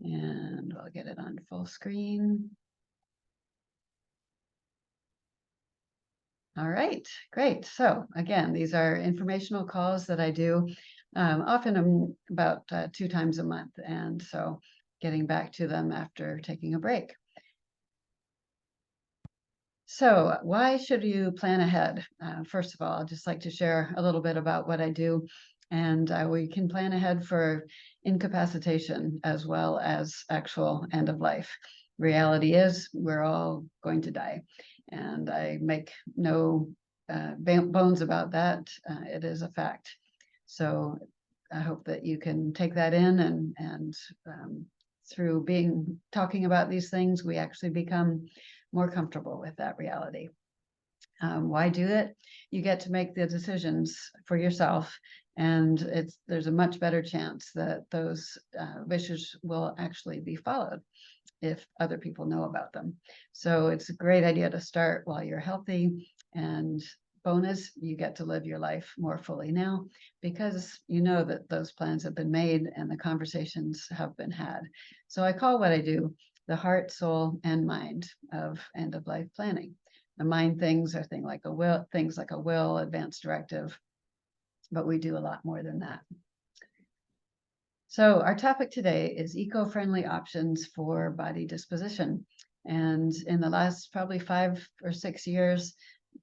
And we'll get it on full screen. All right, great. So again, these are informational calls that I do often about 2 times a month. And so getting back to them after taking a break. So why should you plan ahead? First of all, I'd just like to share a little bit about what I do. And we can plan ahead for incapacitation as well as actual end of life. Reality is we're all going to die. And I make no bones about that. It is a fact. So I hope that you can take that in and through talking about these things, we actually become more comfortable with that reality. Why do it? You get to make the decisions for yourself, and there's a much better chance that those wishes will actually be followed if other people know about them. So it's a great idea to start while you're healthy, and bonus, you get to live your life more fully now because you know that those plans have been made and the conversations have been had. So I call what I do the heart, soul, and mind of end-of-life planning. The mind things are things like a will, advance directive, but we do a lot more than that. So our topic today is eco-friendly options for body disposition. And in the last probably 5 or 6 years,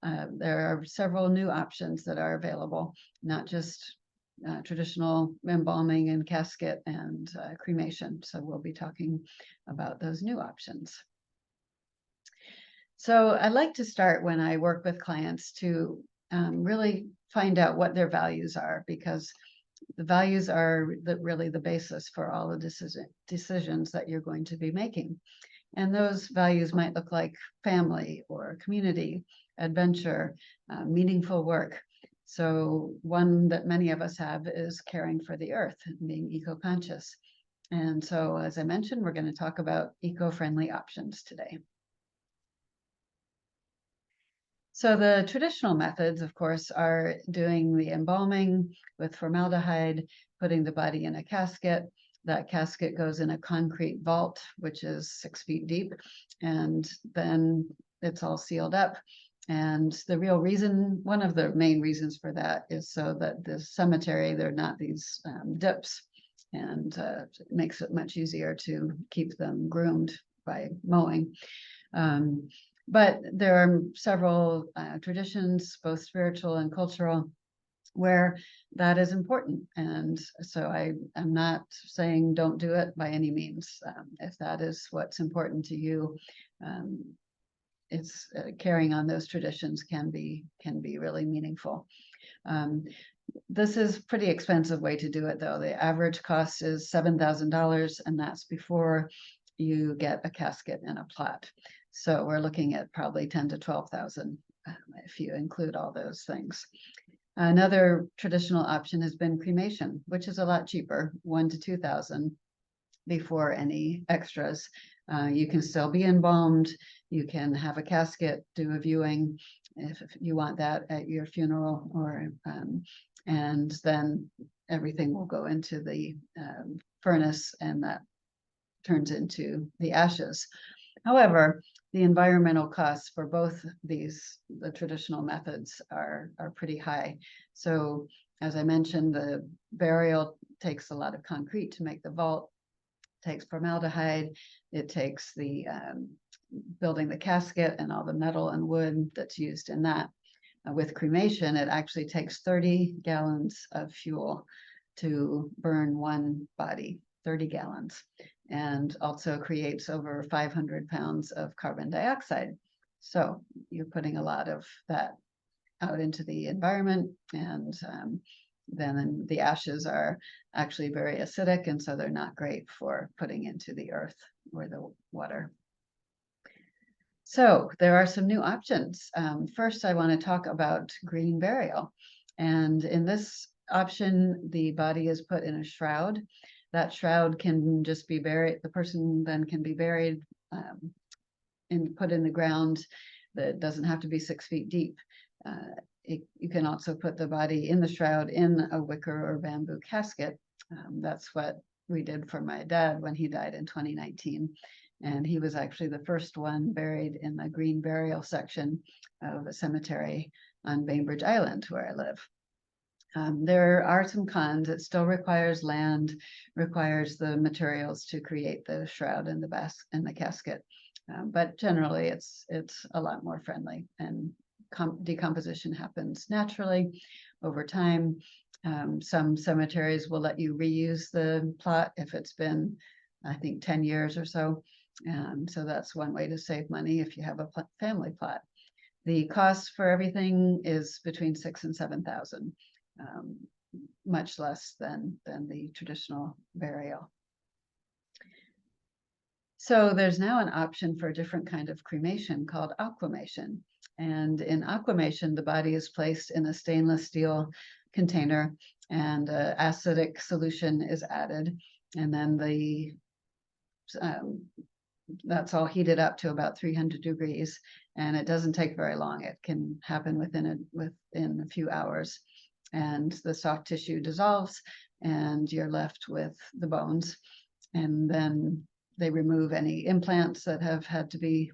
there are several new options that are available, not just traditional embalming and casket and cremation. So we'll be talking about those new options. So I like to start when I work with clients to really find out what their values are, because the values are really the basis for all the decisions that you're going to be making. And those values might look like family or community, adventure, meaningful work. So one that many of us have is caring for the earth, being eco-conscious. And so, as I mentioned, we're going to talk about eco-friendly options today. So the traditional methods, of course, are doing the embalming with formaldehyde, putting the body in a casket. That casket goes in a concrete vault, which is 6 feet deep, and then it's all sealed up. And the real reason, one of the main reasons for that is so that the cemetery, there are not these dips, and it makes it much easier to keep them groomed by mowing. But there are several traditions, both spiritual and cultural, where that is important. And so I am not saying don't do it by any means. If that is what's important to you, it's carrying on those traditions can be really meaningful. This is a pretty expensive way to do it, though. The average cost is $7,000, and that's before you get a casket and a plot. So we're looking at probably 10 to 12,000 if you include all those things. Another traditional option has been cremation, which is a lot cheaper, 1 to 2,000 before any extras. You can still be embalmed. You can have a casket, do a viewing if you want that at your funeral, or and then everything will go into the furnace, and that turns into the ashes. However, the environmental costs for both the traditional methods are pretty high. So as I mentioned, the burial takes a lot of concrete to make the vault, takes formaldehyde, it takes the building the casket and all the metal and wood that's used in that. With cremation, it actually takes 30 gallons of fuel to burn one body, 30 gallons. And also creates over 500 pounds of carbon dioxide. So you're putting a lot of that out into the environment, and then the ashes are actually very acidic, and so they're not great for putting into the earth or the water. So there are some new options. First, I want to talk about green burial. And in this option, the body is put in a shroud. That shroud can just be buried. The person then can be buried and put in the ground. That doesn't have to be 6 feet deep. You can also put the body in the shroud in a wicker or bamboo casket. That's what we did for my dad when he died in 2019. And he was actually the first one buried in the green burial section of a cemetery on Bainbridge Island, where I live. There are some cons. It still requires land, requires the materials to create the shroud and the casket. But generally, it's a lot more friendly, and decomposition happens naturally over time. Some cemeteries will let you reuse the plot if it's been, I think, 10 years or so. So that's one way to save money if you have a family plot. The cost for everything is between $6,000 and $7,000. Much less than the traditional burial. So there's now an option for a different kind of cremation called aquamation. And in aquamation, the body is placed in a stainless steel container, and acidic solution is added, and then that's all heated up to about 300 degrees, and it doesn't take very long. It can happen within a few hours. And the soft tissue dissolves, and you're left with the bones. And then they remove any implants that have had to be,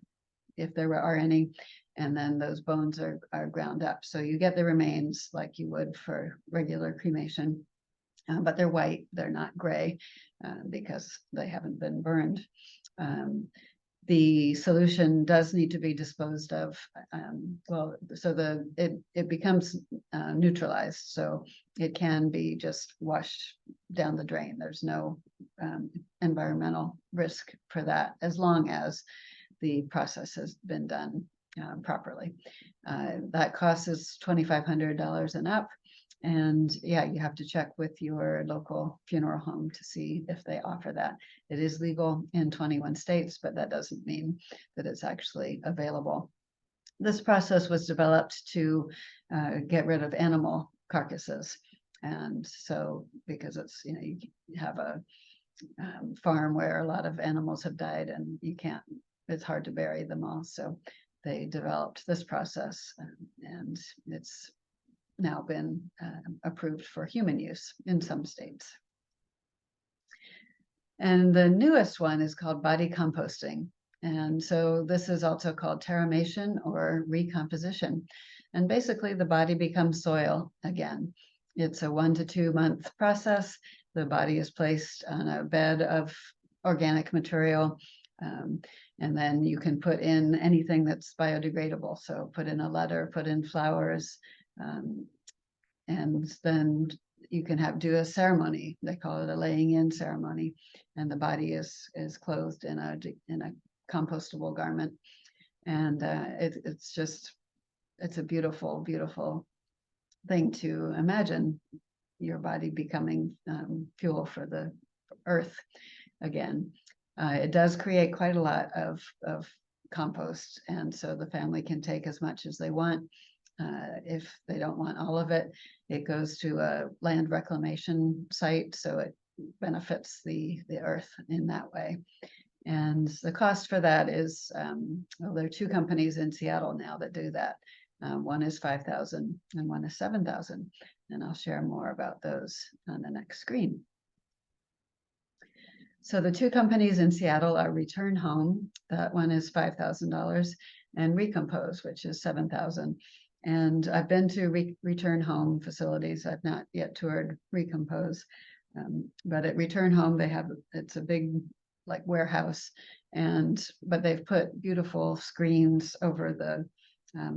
if there are any, and then those bones are ground up. So you get the remains like you would for regular cremation, but they're white, they're not gray, because they haven't been burned. The solution does need to be disposed of. So it becomes neutralized, so it can be just washed down the drain. There's no environmental risk for that, as long as the process has been done properly. That cost is $2,500 and up. And yeah, you have to check with your local funeral home to see if they offer that. It is legal in 21 states, but that doesn't mean that it's actually available. This process was developed to get rid of animal carcasses. And so, because it's, you have a farm where a lot of animals have died, and it's hard to bury them all. So they developed this process, and it's now been approved for human use in some states. And the newest one is called body composting. And so this is also called terramation or recomposition. And basically the body becomes soil again. It's a 1 to 2 month process. The body is placed on a bed of organic material. And then you can put in anything that's biodegradable. So put in a letter, put in flowers, and then you can do a ceremony. They call it a laying in ceremony, and the body is clothed in a compostable garment, and it's a beautiful, beautiful thing to imagine your body becoming fuel for the earth again. It does create quite a lot of compost, and so the family can take as much as they want. If they don't want all of it, it goes to a land reclamation site, so it benefits the earth in that way. And the cost for that is, there are 2 companies in Seattle now that do that. One is $5,000 and one is $7,000, and I'll share more about those on the next screen. So the 2 companies in Seattle are Return Home, that one is $5,000, and Recompose, which is $7,000. And I've been to Return Home facilities. I've not yet toured Recompose, but at Return Home, it's a big warehouse, but they've put beautiful screens over the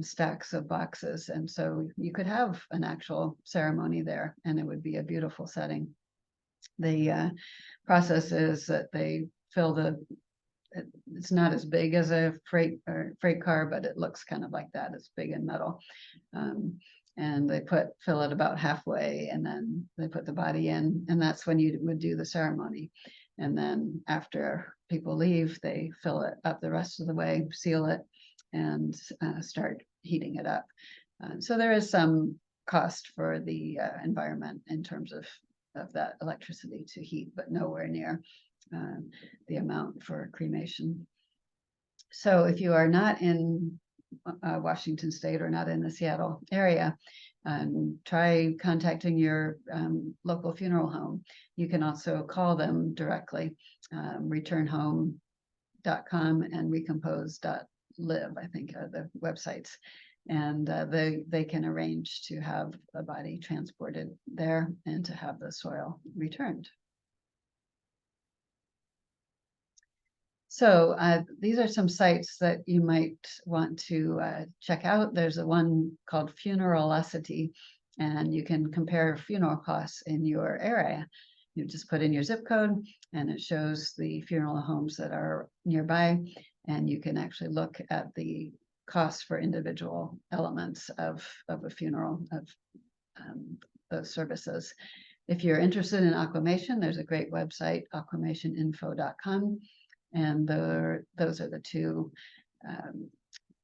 stacks of boxes. And so you could have an actual ceremony there, and it would be a beautiful setting. The process is that they fill it's not as big as a freight car, but it looks kind of like that. It's big and metal. And they fill it about halfway, and then they put the body in, and that's when you would do the ceremony. And then after people leave, they fill it up the rest of the way, seal it, and start heating it up. So there is some cost for the environment in terms of that electricity to heat, but nowhere near the amount for cremation. So if you are not in Washington State or not in the Seattle area, Try contacting your local funeral home. You can also call them directly, returnhome.com and recompose.live, I think are the websites. And they can arrange to have a body transported there and to have the soil returned. So these are some sites that you might want to check out. There's a one called Funeralocity, and you can compare funeral costs in your area. You just put in your zip code, and it shows the funeral homes that are nearby, and you can actually look at the costs for individual elements of a funeral, of those services. If you're interested in aquamation, there's a great website, aquamationinfo.com. And those are the two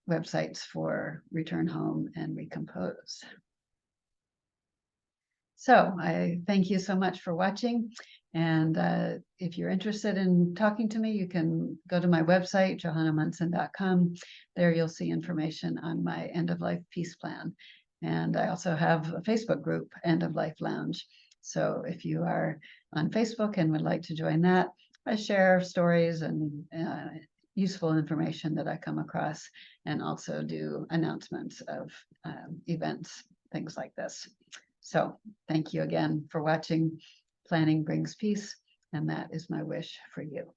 websites for Return Home and Recompose. So I thank you so much for watching. And if you're interested in talking to me, you can go to my website, johannamunson.com. There you'll see information on my end-of-life peace plan. And I also have a Facebook group, End of Life Lounge. So if you are on Facebook and would like to join that, I share stories and useful information that I come across, and also do announcements of events, things like this. So thank you again for watching. Planning brings peace, and that is my wish for you.